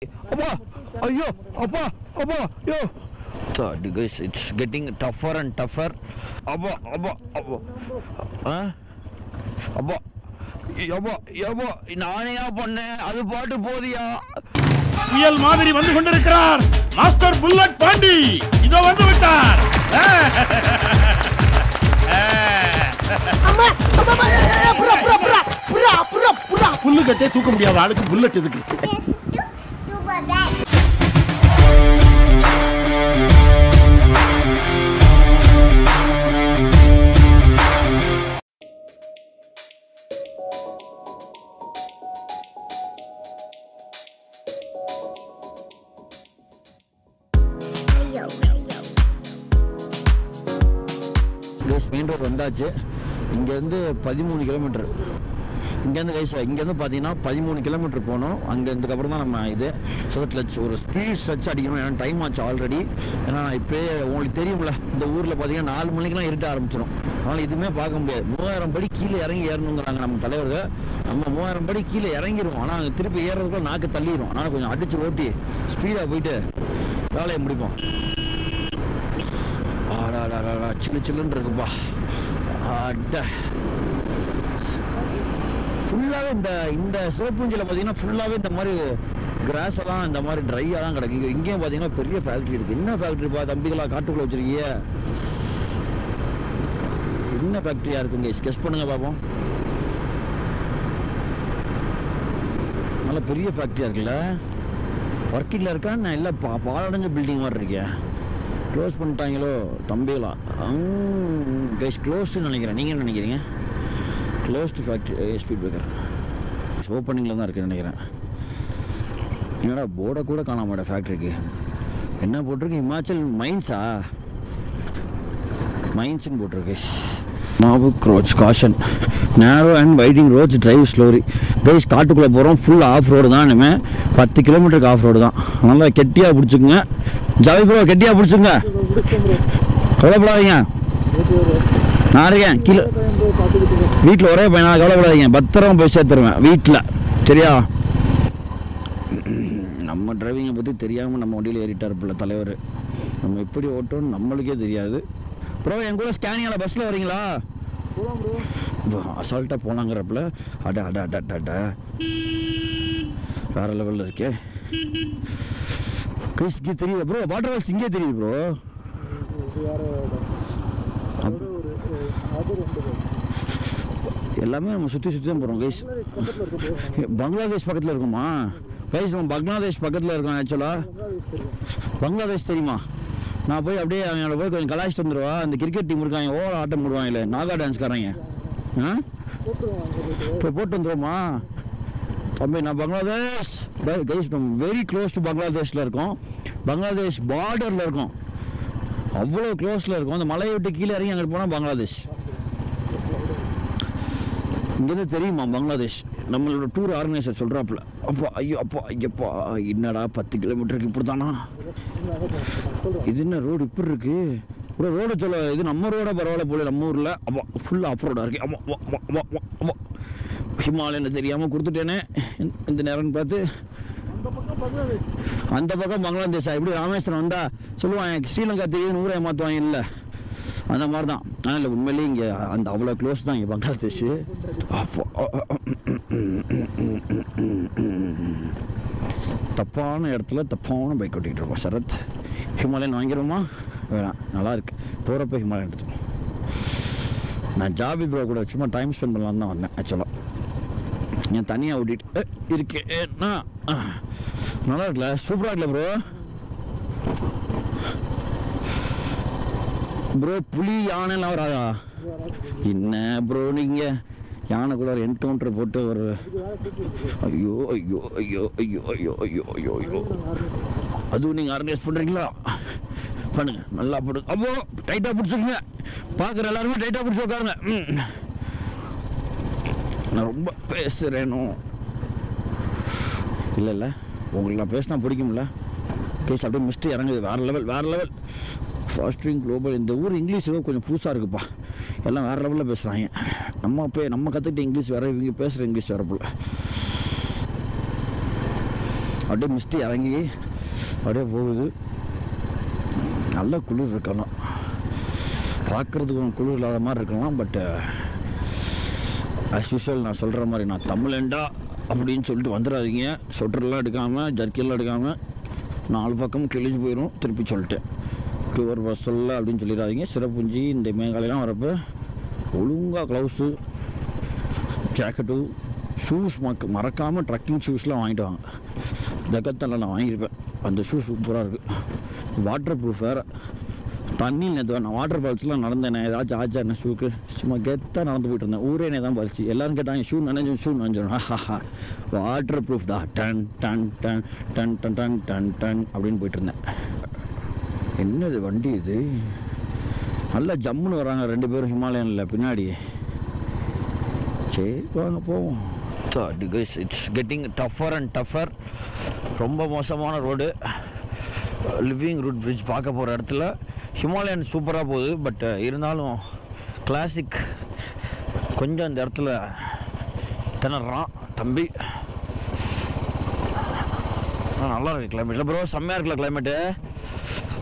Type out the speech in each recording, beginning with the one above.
Abba! Ayyo! Abba! Abba! Yo! Sorry guys, it's getting tougher and tougher. Abba! Abba! Abba! Huh? Abba! Abba! Abba! நானே பண்ணேன் அது பாட்டு போதியா புயல் மாதிரி வந்து கொண்டிருக்கிறார் மாஸ்டர் புல்லட் பாண்டி இதோ வந்து விட்டார் அம்மா அம்மா புரா புரா புரா புரா புரா புரா புல்லு கட்டே தூக்க முடியாத ஆளுக்கு புல்லட் எதுக்கு மெயின் ரோடு வந்தாச்சு. இங்கேருந்து 13 கிலோமீட்டர். இங்கேருந்து கைஸ் இங்கேருந்து பார்த்தீங்கன்னா 13 கிலோமீட்டர் போகணும். அங்கேருந்துக்கப்புறம் தான் நம்ம இது சுகத்தில் ஒரு ஸ்பீட் ஸ்ட்ரெச் அடிக்கணும். ஏன்னா டைம் ஆச்சு ஆல்ரெடி. ஏன்னா இப்போயே உங்களுக்கு தெரியும்ல இந்த ஊரில் பார்த்தீங்கன்னா 4 மணிக்கெலாம் இருட்ட ஆரம்பிச்சிடும். அதனால் இதுவுமே பார்க்க முடியாது. 3000 படி கீழே இறங்கி ஏறணுங்கிறாங்க நம்ம தலைவர்கள். நம்ம 3000 படி கீழே இறங்கிடுவோம். ஆனால் அங்கே திருப்பி ஏறதுக்குள்ள நாக்கு தள்ளிடும். ஆனால் கொஞ்சம் அடித்து ஓட்டி ஸ்பீடாக போயிட்டு வேலையை முடிப்போம். சில்லு சில்லுன்னு இருக்குப்பா. அட ஃபுல்லாகவே இந்த சிவப்புஞ்சில் பார்த்தீங்கன்னா ஃபுல்லாகவே இந்த மாதிரி கிராஸ் எல்லாம் இந்த மாதிரி ட்ரையாக தான் கிடக்கு. இங்கேயும் பார்த்தீங்கன்னா பெரிய ஃபேக்ட்ரி இருக்குது. என்ன ஃபேக்ட்ரிப்பா தம்பிகளா காட்டுக்குள்ளே வச்சுருக்கீங்க? என்ன ஃபேக்ட்ரியாக இருக்குங்க? ஸ்கெச் பண்ணுங்க பார்ப்போம். நல்ல பெரிய ஃபேக்ட்ரியாக இருக்குல்ல. ஒர்க்கிங்கில் இருக்கா நான் இல்லை பாலடைஞ்ச பில்டிங் மாதிரி இருக்கேன். க்ளோஸ் பண்ணிட்டாங்களோ தம்பிகளா? கைஸ் க்ளோஸ்ன்னு நினைக்கிறேன். நீங்கள் என்ன நினைக்கிறீங்க? க்ளோஸ்டு ஃபேக்ட்ரி ஸ்பீட் பிரேக்கர் ஓப்பனிங்கில் தான் இருக்குன்னு நினைக்கிறேன். என்னடா போர்டை கூட காணாமடா ஃபேக்ட்ரிக்கு. என்ன போட்டிருக்கு? இமாச்சல் மைன்ஸா? மைன்ஸ்ன்னு போட்டிருக்கு. மாவு க்ரோச் காஷன் நேரோ அண்ட் வைடிங் ரோட்ஸ் டிரைவ் ஸ்லோரி. கைஸ் காட்டுக்குள்ளே போகிறோம். ஃபுல் ஆஃப் ரோடு தான். இனிமேல் 10 கிலோமீட்டருக்கு ஆஃப் ரோடு தான். நல்லா கெட்டியாக பிடிச்சிக்குங்க. ஜாவி ப்ரோ கெட்டியாக பிடிச்சிங்க. கவலைப்படாதீங்க. நான் இருக்கேன் கீழே வீட்டில் ஒரே பையனா. கவலைப்படாதீங்க. பத்திரமா போய் சேர்த்துருவேன் வீட்டில். சரியா? நம்ம டிரைவிங்கை பற்றி தெரியாமல் நம்ம வண்டியில் ஏறிட்டார் பிள்ளை தலைவர். நம்ம எப்படி ஓட்டோன்னு நம்மளுக்கே தெரியாது. ப்ரோ என் கூட ஸ்கேனியால் பஸ்ஸில் வரீங்களா? அசால்ட்டாக போனாங்கிறப்பில் அட அட அட அட அட வேறு லெவலில் இருக்கே. கைஸ் இங்கே தெரியுது ப்ரோ. வாட்டர் ஃபால்ஸ் இங்கே தெரியுது ப்ரோ. எல்லாமே நம்ம சுற்றி சுற்றி தான் போகிறோம் கைஸ். பங்களாதேஷ் பக்கத்தில் இருக்குமா கைஸ்? நம்ம பங்களாதேஷ் பக்கத்தில் இருக்கோம். ஆக்சுவலாக பங்களாதேஷ் தெரியுமா? நான் போய் அப்படியே அவங்களோட போய் கொஞ்சம் கலாய்ச்சிட்டு வந்துடுவா. அந்த கிரிக்கெட் டீம் இருக்காங்க ஓவர ஆட்டம் போடுவாங்க இல்லை நாகா டான்ஸ்காரங்க. இப்போ போட்டு வந்துடுவோமா தம்பி? நான் பங்களாதேஷ் கைஸ் நம்ம வெரி க்ளோஸ் டு பங்களாதேஷில் இருக்கோம். பங்களாதேஷ் பார்டரில் இருக்கோம். அவ்வளோ க்ளோஸில் இருக்கும். அந்த மலையை விட்டு கீழே இறங்கி அங்கே போனால் பங்களாதேஷ். இங்கேருந்து தெரியுமா பங்களாதேஷ்? நம்மளோட டூர் ஆர்கனைசர் சொல்கிறாப்புல. அப்பா ஐயோ அப்பா ஐயப்பா என்னடா 10 கிலோமீட்டருக்கு இப்படி தானா? இது என்ன ரோடு இப்படி இருக்கு? ஒரு ரோடு சொல்ல இது நம்ம ரோட பரவாயில்ல போல. நம்ம ஊரில் அப்பா ஃபுல்லாக ஆஃப் ரோடாக இருக்கு. அப்பா ஹிமாலயன்னு தெரியாமல் கொடுத்துட்டேனே இந்த நேரம்னு பார்த்து. அந்த பக்கம் பங்களாதேஷா? எப்படி ராமேஸ்வரம் வந்தால் சொல்லுவாங்க ஸ்ரீலங்கா தெரியுதுன்னு ஊரை ஏமாற்றுவாங்க இல்லை? அந்த மாதிரி தான். ஆனால் இல்லை உண்மையிலேயே இங்கே அந்த அவ்வளோ க்ளோஸ் தான் இங்கே பங்களாதேஷ். அப்போ தப்பான இடத்துல தப்பான பைக் ஓட்டிக்கிட்டு இருக்கோம். சரத் ஹிமாலயன் வாங்கிடுவோமா? வேணாம் நல்லாயிருக்கு. போகிறப்ப ஹிமாலயன் எடுத்துக்கோம். நான் ஜாபி ப்ரோ கூட சும்மா டைம் ஸ்பெண்ட் பண்ணலான்னு தான் வந்தேன். ஆக்சுவலாக என் தனியாக ஓட்டிகிட்டு இருக்கேன்னா நல்லா இருக்குல்ல? சூப்பராக இருக்குல்ல ப்ரோ? ப்ரோ புலி யானைலாம் வராதா? என்ன ப்ரோ நீங்கள் யானை கூட ஒரு என்கவுண்டர் போட்டு ஒரு ஐயோ ஐயோ ஐயோ ஐயோ ஐயோ ஐயோ ஐயோ ஐயோ அதுவும் நீங்கள் ஆர்கனைஸ் பண்ணுறீங்களா? பண்ணுங்க நல்லா போடுங்க. அப்போ டைட்டாக பிடிச்சிருங்க. பார்க்குற எல்லாருமே டைட்டாக பிடிச்சி உட்காருங்க. நான் ரொம்ப பேசுகிறேனோ இல்லை இல்லை உங்களுக்கு நான் பேசினா பிடிக்கும்ல? கேஸ் அப்படியே மிஸ்ட்டு இறங்குது. வேறு லெவல் வேறு லெவல். ஃபாஸ்ட்ரிங் குளோபல். இந்த ஊர் இங்கிலீஷ் ஏதோ கொஞ்சம் புதுசாக இருக்குப்பா. எல்லாம் வேறு லெவலில் பேசுகிறாங்க. நம்ம கற்றுக்கிட்ட இங்கிலீஷ் வேறு, இவங்க பேசுகிற இங்கிலீஷ் வேறு போல். அப்படியே மிஸ்ட்டு இறங்கி அப்படியே போகுது. நல்ல குளிர் இருக்கலாம், பார்க்குறதுக்கு குளிர் இல்லாத மாதிரி இருக்கலாம். பட் ஆஸ் யூஷுவல் நான் சொல்கிற மாதிரி நான் தமிழண்டா அப்படின்னு சொல்லிட்டு வந்துடாதீங்க. சொட்டர்லாம் எடுக்காமல் ஜர்க்கியெல்லாம் எடுக்காமல் 4 பக்கம் கிழிஞ்சு போயிடும். திருப்பி சொல்லிட்டேன், டூர் பஸ் சொல்ல அப்படின்னு சொல்லிடாதீங்க. சிறப்புஞ்சி இந்த மேகாலயெலாம் வரப்போ ஒழுங்காக க்ளவுஸு, ஜாக்கெட்டு, ஷூஸ் மறக்காமல் ட்ரக்கிங் ஷூஸ்லாம் வாங்கிட்டு வாங்க. ஜக்கத்தில் நான் வாங்கியிருப்பேன், அந்த ஷூ சூப்பராக இருக்குது. வாட்டர் ப்ரூஃப் வேறு. தண்ணியில் நேற்று நான் வாட்டர் ஃபால்ஸ்லாம் நடந்தேன். ஏதாச்சும் ஆச்சா என்ன ஷூக்கு சும்மா கெத்தாக நடந்து போயிட்டு இருந்தேன். ஊரே என்ன தான் பறிச்சு எல்லோரும் கேட்டாங்க ஷூ நனைஞ்சிடும். வாட்டர் ப்ரூஃப் டா, done done done done done done done done அப்படின்னு போயிட்டு இருந்தேன். என்னது வண்டி இது, நல்லா ஜம்முன்னு வராங்க 2 பேரும் ஹிமாலயனில் பின்னாடி. சரி வாங்க போவோம். It's getting tougher and tougher. ரொம்ப மோசமான ரோடு. லிவிங் ரூட் பிரிட்ஜ் பார்க்க போகிற இடத்துல ஹிமாலயன் சூப்பராக போகுது. பட் இருந்தாலும் கிளாசிக் கொஞ்சம் இந்த இடத்துல திணறான் தம்பி. நல்லா இருக்கு கிளைமேட். இல்லை ப்ரோ, செம்மையாக இருக்குல்ல கிளைமேட்டு.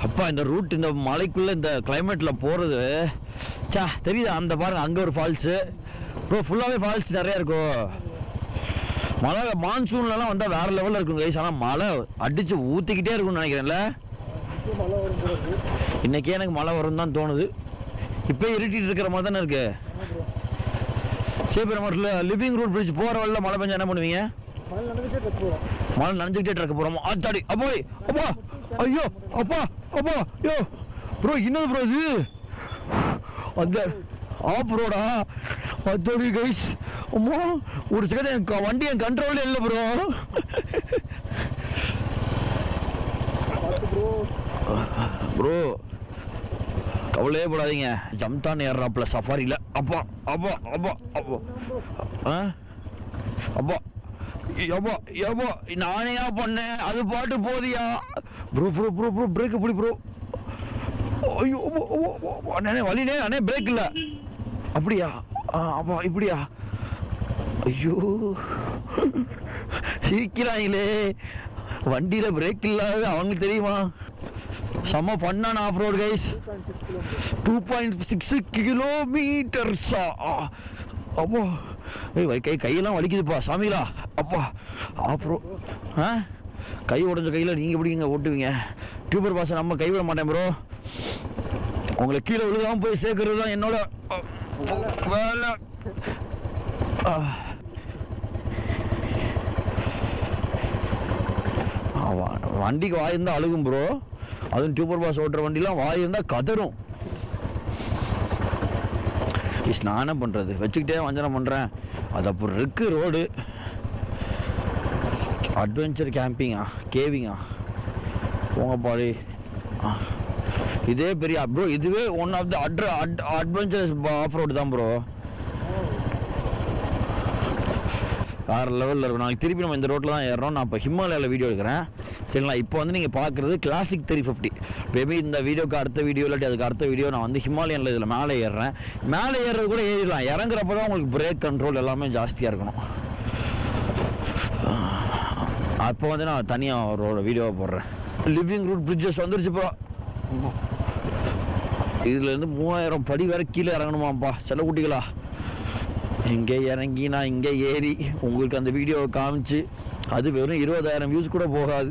அப்பா இந்த ரூட் இந்த மலைக்குள்ளே இந்த கிளைமேட்டில் போகிறது தெரியுதா? அந்த பாருங்கள், அங்கே ஒரு ஃபால்ஸு ப்ரோ. ஃபுல்லாகவே ஃபால்ஸ் நிறையா இருக்கும். மழை மான்சூன்லலாம் வந்தால் வேறு லெவலில் இருக்கும் கைஸ். ஆனால் மழை அடித்து ஊற்றிக்கிட்டே இருக்கும்னு நினைக்கிறேன்ல. இன்றைக்கே எனக்கு மழை வரும்னு தான் தோணுது. இப்போ இருட்டிட்டு இருக்கிற மாதிரி தானே இருக்கு. சரி, இப்போ நம்ம லிவிங் ரூட் பிரிட்ஜ் போகிற வழியில் மழை பெஞ்சா என்ன பண்ணுவீங்க? மழை நனைஞ்சிக்கிட்டே ட்ரக் போகிறோமா? ஆத்தாடி அப்போய் அப்பா, ஐயோ அப்பா அப்பா, ஐயோ ப்ரோ என்னது ப்ரோ இது? அந்த ஆஃப் ரோடா? அத்தோடி கைஸ், அம்மா ஒரு செகண்ட் என் வண்டி என் கண்ட்ரோல்ல இல்லை ப்ரோ. ப்ரோ கவலையே போடாதீங்க, ஜம்தான் ஏறாப்புல சஃபாரியில். அப்பா அப்பா அப்பா அப்பா அப்பா அப்பா அப்பா நானேயா பண்ணேன், அது பாட்டு போதியா bro. Bro bro bro brake பிடி ப்ரோ. ஐயோ அண்ணே வலினே, அண்ணே பிரேக் இல்லை. அப்படியா? அப்பா இப்படியா? ஐயோ சிரிக்கிறாங்களே, வண்டியில் பிரேக் இல்லாத அவங்களுக்கு தெரியுமா? செம்ம ஃபன்னான ஆஃப் ரோடு கைஸ். 2.6 கிலோமீட்டர்ஸா? அப்போ கையெல்லாம் வலிக்குதுப்பா சாமிகளா. அப்பா ஆஃப் ரோட் கை உடஞ்ச கையில் நீங்கள் எப்படி இங்கே ஓட்டுவீங்க? டியூபர் பாஸை நம்ம கைவிட மாட்டேன் ப்ரோ. உங்களை கீழே விழுகாமல் போய் சேர்க்கறது தான் என்னோட வேலை. வண்டிக்கு வாய் இருந்தால் அழுகும் ப்ரோ. அதுவும் டியூபர் பாஸ் ஓட்டுற வண்டிலாம் வாய் இருந்தால் கதரும். ஸ்நானம் பண்ணுறது வச்சுக்கிட்டே வஞ்சனம் பண்ணுறேன். அது அப்புறம் இருக்கு ரோடு. அட்வென்ச்சர் கேம்பிங்கா கேவிங்கா போங்க பாடி. இதே பெரிய ப்ரோ, இதுவே one of the adventurous of road தான் ப்ரோ. வேறு லெவலில் இருக்கும். நாளைக்கு திருப்பி நம்ம இந்த ரோட்டில் தான் ஏறுறோம். நான் இப்போ ஹிமாலயாவில் வீடியோ எடுக்கிறேன் சரிங்களா. இப்போ வந்து நீங்கள் பார்க்குறது கிளாசிக் 350. மேபி இந்த வீடியோக்கு அடுத்த வீடியோ இல்லாட்டி அதுக்கு அடுத்த வீடியோ நான் வந்து ஹிமாலயனில் இதில் மேலே ஏறுறேன். மேலே ஏறுறது கூட ஏறிடலாம், இறங்குறப்ப தான் உங்களுக்கு பிரேக் கண்ட்ரோல் எல்லாமே ஜாஸ்தியாக இருக்கணும். அப்போ வந்து நான் தனியாக அவரோட வீடியோவை போடுறேன். லிவிங் ரூட் பிரிட்ஜஸ் வந்துருச்சு ப்ரோ. இதுலேருந்து 3000 படி வேறு கீழே இறங்கணுமாப்பா செல்ல குட்டிகளா. இங்கே இறங்கி நான் இங்கே ஏறி உங்களுக்கு அந்த வீடியோவை காமிச்சு அது வெறும் 20,000 வியூஸ் கூட போகாது.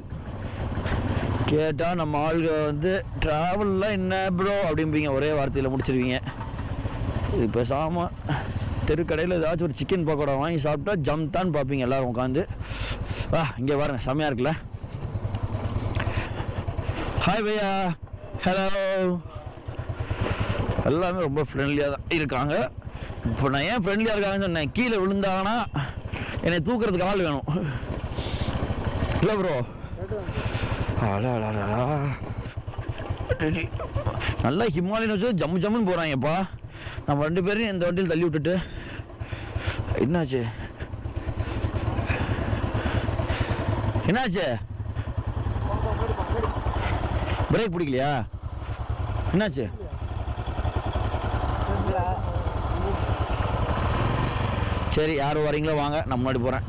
கேட்டால் நம்ம ஆளுக வந்து ட்ராவல்லாம் என்ன ப்ரோ அப்படிம்பீங்க, ஒரே வார்த்தையில் முடிச்சிருவீங்க. இது பேசாமல் தெருக்கடையில் ஏதாச்சும் ஒரு சிக்கன் பக்கோடா வாங்கி சாப்பிட்டா ஜம்தான் பார்ப்பீங்க எல்லோரும் உட்காந்து. இங்கே பாருங்க செம்மையாக இருக்குல்ல. ஹாய் பையா, ஹலோ. எல்லாமே ரொம்ப ஃப்ரெண்ட்லியாக தான் இருக்காங்க. இப்போ நான் ஏன் ஃப்ரெண்ட்லியாக இருக்காங்கன்னு சொன்னேன், கீழே விழுந்தாங்கன்னா என்னை தூக்குறதுக்கு ஆள் வேணும் இல்லை ப்ரோ. நல்லா ஹிமாலயன் வச்சு ஜம்மு ஜம்முன்னு போகிறாங்கப்பா. நம்ம 2 பேரையும் இந்த வண்டியில் தள்ளி விட்டுட்டு என்னாச்சு என்னாச்சு பிரேக் பிடிக்கலையா? என்னாச்சு? சரி யார் வரீங்களோ வாங்க, நான் முன்னாடி போகிறேன்.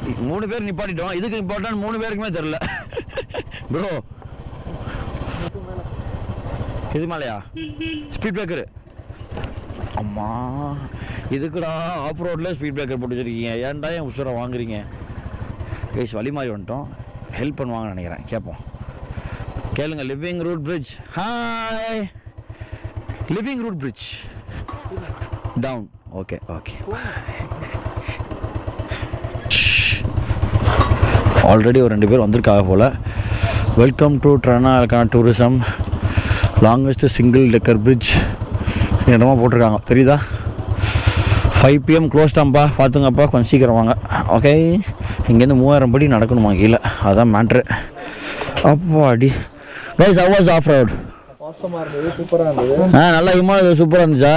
3 பேர் நிப்பாட்டிட்டோம். இதுக்கு இம்பார்ட்டன்ட் 3 பேருக்குமே தெரில ப்ரோ. இது மேலையா ஸ்பீட் பிரேக்கரு? அம்மா இதுக்குடா ஆஃப் ரோட்டில் ஸ்பீட் பிரேக்கர் போட்டு வச்சுருக்கீங்க, ஏன்டா என் உசுரை வாங்குறீங்க? கைஸ் வழி மாதிரி வந்துட்டோம், ஹெல்ப் பண்ணுவாங்கன்னு நினைக்கிறேன். கேட்போம், கேளுங்க. Living root bridge. Hi, living root bridge down. Okay okay. Already ஒரு 2 பேர் வந்திருக்காங்க போல். வெல்கம் டு ட்ரனால்கான tourism longest single decker bridge என்னமோ போட்டிருக்காங்க, தெரியுதா? 5 PM க்ளோஸ் டாம்பா, பார்த்துங்கப்பா, கொஞ்சம் சீக்கிரம் வாங்க. ஓகே, இங்கேருந்து 3000 படி நடக்கணுமா கீழே, அதுதான் மேட்ரு. அப்போ அடி guys, how was off road? மோசமாக இருந்தது, சூப்பராக இருந்தது. நல்லா ஹிமாலயா சூப்பராக இருந்துச்சா?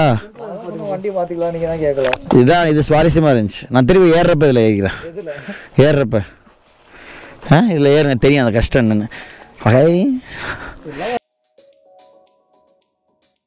வண்டி பார்த்துக்கலாம், நீங்கள் தான் கேட்கலாம். இதுதான், இது சுவாரஸ்யமாக இருந்துச்சு. நான் திரும்பி ஏறுறப்ப இதில் ஏறிக்கிறேன். ஏறுறப்ப இதில் ஏறுங்க, தெரியும் அந்த கஷ்டம் என்னென்னு. ஓகே.